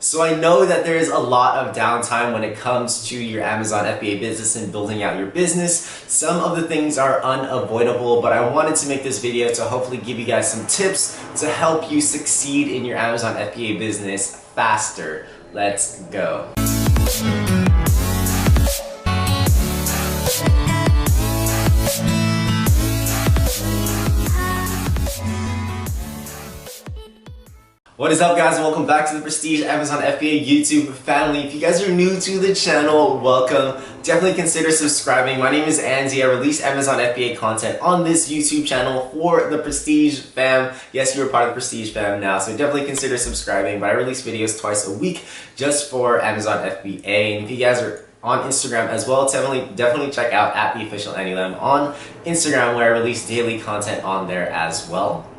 So I know that there is a lot of downtime when it comes to your Amazon FBA business and building out your business. Some of the things are unavoidable, but I wanted to make this video to hopefully give you guys some tips to help you succeed in your Amazon FBA business faster. Let's go. What is up, guys? Welcome back to the Prestige Amazon FBA YouTube family. If you guys are new to the channel, welcome. Definitely consider subscribing. My name is Andy. I release Amazon FBA content on this YouTube channel for the Prestige fam. Yes, you're a part of the Prestige fam now, so definitely consider subscribing. But I release videos twice a week just for Amazon FBA. And if you guys are on Instagram as well, definitely check out @theofficialandylam on Instagram, where I release daily content on there as well.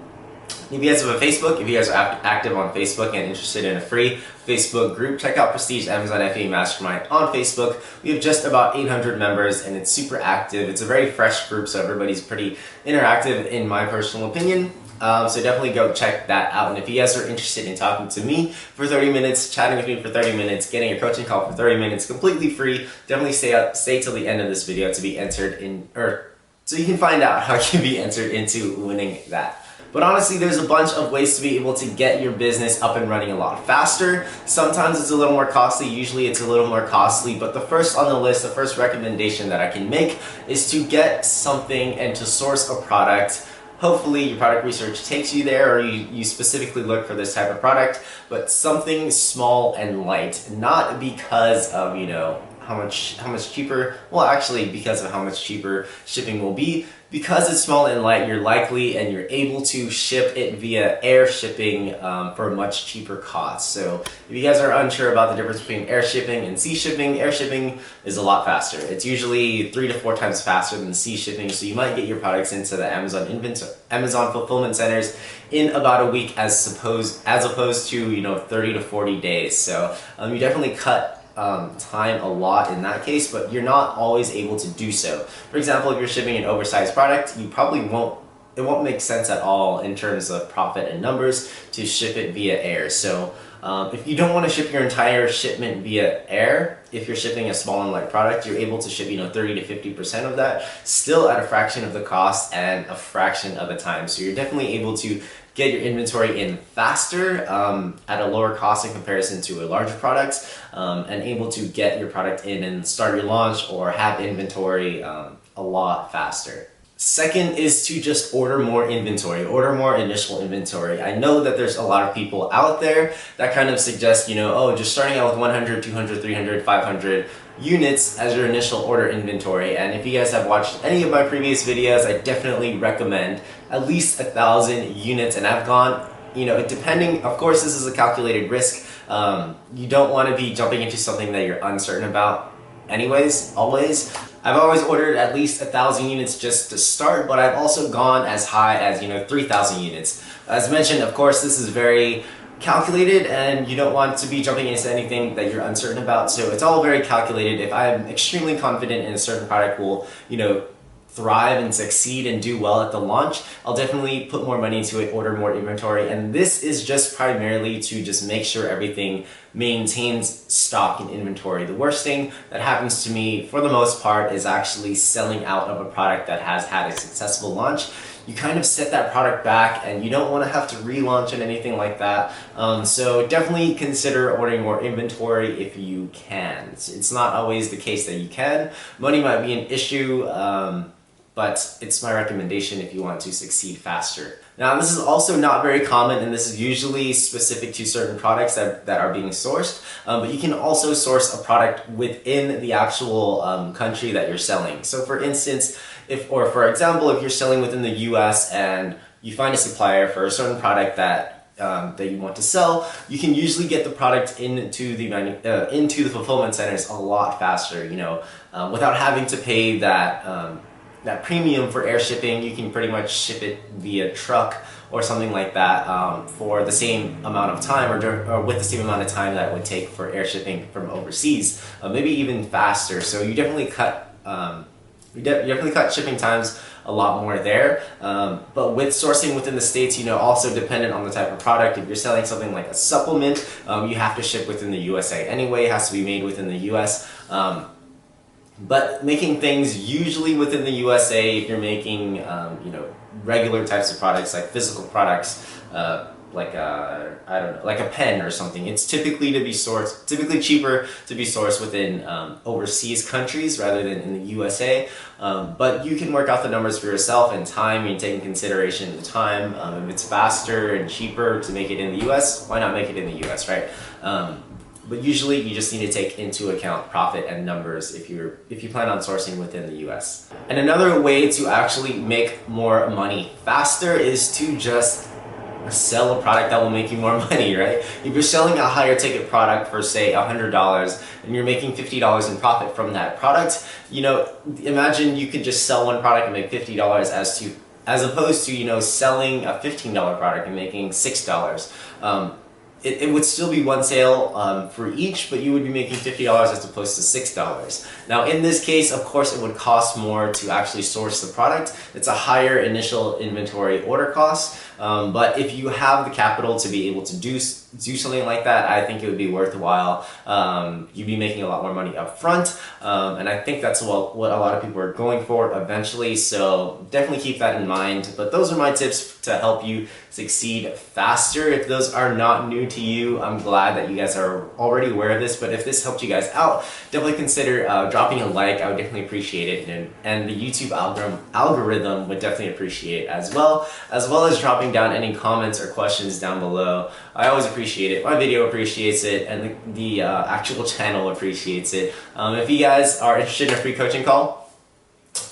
If you guys have a Facebook, if you guys are active on Facebook and interested in a free Facebook group, check out Prestige Amazon FBA Mastermind on Facebook. We have just about 800 members and it's super active. It's a very fresh group, so everybody's pretty interactive in my personal opinion. So definitely go check that out. And if you guys are interested in talking to me for 30 minutes, chatting with me for 30 minutes, getting a coaching call for 30 minutes, completely free, definitely stay till the end of this video to be entered in, or so you can find out how you can be entered into winning that. But honestly, there's a bunch of ways to be able to get your business up and running a lot faster. Sometimes it's a little more costly, usually it's a little more costly, but the first on the list, the first recommendation that I can make is to get something and to source a product. Hopefully your product research takes you there, or you specifically look for this type of product, but something small and light, not because of, you know, how much cheaper, well actually because of how much cheaper shipping will be. Because it's small and light, you're likely and you're able to ship it via air shipping for a much cheaper cost. So if you guys are unsure about the difference between air shipping and sea shipping, air shipping is a lot faster. It's usually 3 to 4 times faster than sea shipping, so you might get your products into the Amazon fulfillment centers in about a week as opposed to, you know, 30 to 40 days. So you definitely cut time a lot in that case, but you're not always able to do so. For example, if you're shipping an oversized product, it won't make sense at all in terms of profit and numbers to ship it via air. So if you don't want to ship your entire shipment via air, if you're shipping a small and light product, you're able to ship, you know, 30 to 50% of that, still at a fraction of the cost and a fraction of the time. So you're definitely able to get your inventory in faster at a lower cost in comparison to a larger product, and able to get your product in and start your launch or have inventory a lot faster. Second is to just order more inventory, order more initial inventory. I know that there's a lot of people out there that kind of suggest, you know, oh, just starting out with 100, 200, 300, 500 units as your initial order inventory. And if you guys have watched any of my previous videos, I definitely recommend at least 1,000 units. And I've gone, you know, depending, of course, this is a calculated risk. You don't want to be jumping into something that you're uncertain about anyways, always. I've always ordered at least 1,000 units just to start, but I've also gone as high as, you know, 3,000 units. As mentioned, of course, this is very calculated and you don't want to be jumping into anything that you're uncertain about. So it's all very calculated. If I'm extremely confident in a certain product will, you know, thrive and succeed and do well at the launch, I'll definitely put more money into it, order more inventory. And this is just primarily to just make sure everything maintains stock and inventory. The worst thing that happens to me for the most part is actually selling out of a product that has had a successful launch. You kind of set that product back and you don't want to have to relaunch and anything like that. So definitely consider ordering more inventory if you can. It's not always the case that you can. Money might be an issue, but it's my recommendation if you want to succeed faster. Now, this is also not very common, and this is usually specific to certain products that are being sourced, but you can also source a product within the actual country that you're selling. So for instance, for example, if you're selling within the US and you find a supplier for a certain product that you want to sell, you can usually get the product into the fulfillment centers a lot faster, you know, without having to pay that premium for air shipping. You can pretty much ship it via truck or something like that for the same amount of time, or with the same amount of time that it would take for air shipping from overseas, maybe even faster. So you definitely cut you definitely cut shipping times a lot more there. But with sourcing within the States, also dependent on the type of product. If you're selling something like a supplement, you have to ship within the USA anyway. It has to be made within the US. But making things usually within the USA, if you're making regular types of products like physical products, I don't know, like a pen or something, it's typically cheaper to be sourced within overseas countries rather than in the USA. But you can work out the numbers for yourself and time. You take in consideration the time. If it's faster and cheaper to make it in the US, why not make it in the US, right? But usually you just need to take into account profit and numbers if you plan on sourcing within the US. And another way to actually make more money faster is to just sell a product that will make you more money, right? If you're selling a higher ticket product for say $100 and you're making $50 in profit from that product, imagine you could just sell one product and make $50 as opposed to selling a $15 product and making $6. It would still be one sale for each, but you would be making $50 as opposed to $6. Now in this case, of course, it would cost more to actually source the product. It's a higher initial inventory order cost, but if you have the capital to be able to do something like that, I think it would be worthwhile. You'd be making a lot more money up front, and I think that's what a lot of people are going for eventually, so definitely keep that in mind. But those are my tips to help you succeed faster. If those are not new to you, I'm glad that you guys are already aware of this, but if this helped you guys out, definitely consider dropping a like. I would definitely appreciate it, and the YouTube algorithm would definitely appreciate it as well as dropping down any comments or questions down below. I always appreciate it. My video appreciates it, and the actual channel appreciates it. If you guys are interested in a free coaching call,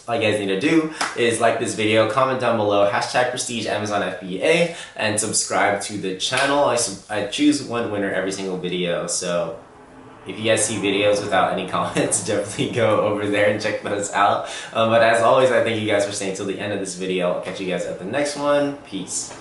all you guys need to do is like this video, comment down below, #Prestige Amazon FBA, and subscribe to the channel. I choose one winner every single video, so if you guys see videos without any comments, definitely go over there and check those out. But as always, I thank you guys for staying till the end of this video. I'll catch you guys at the next one. Peace.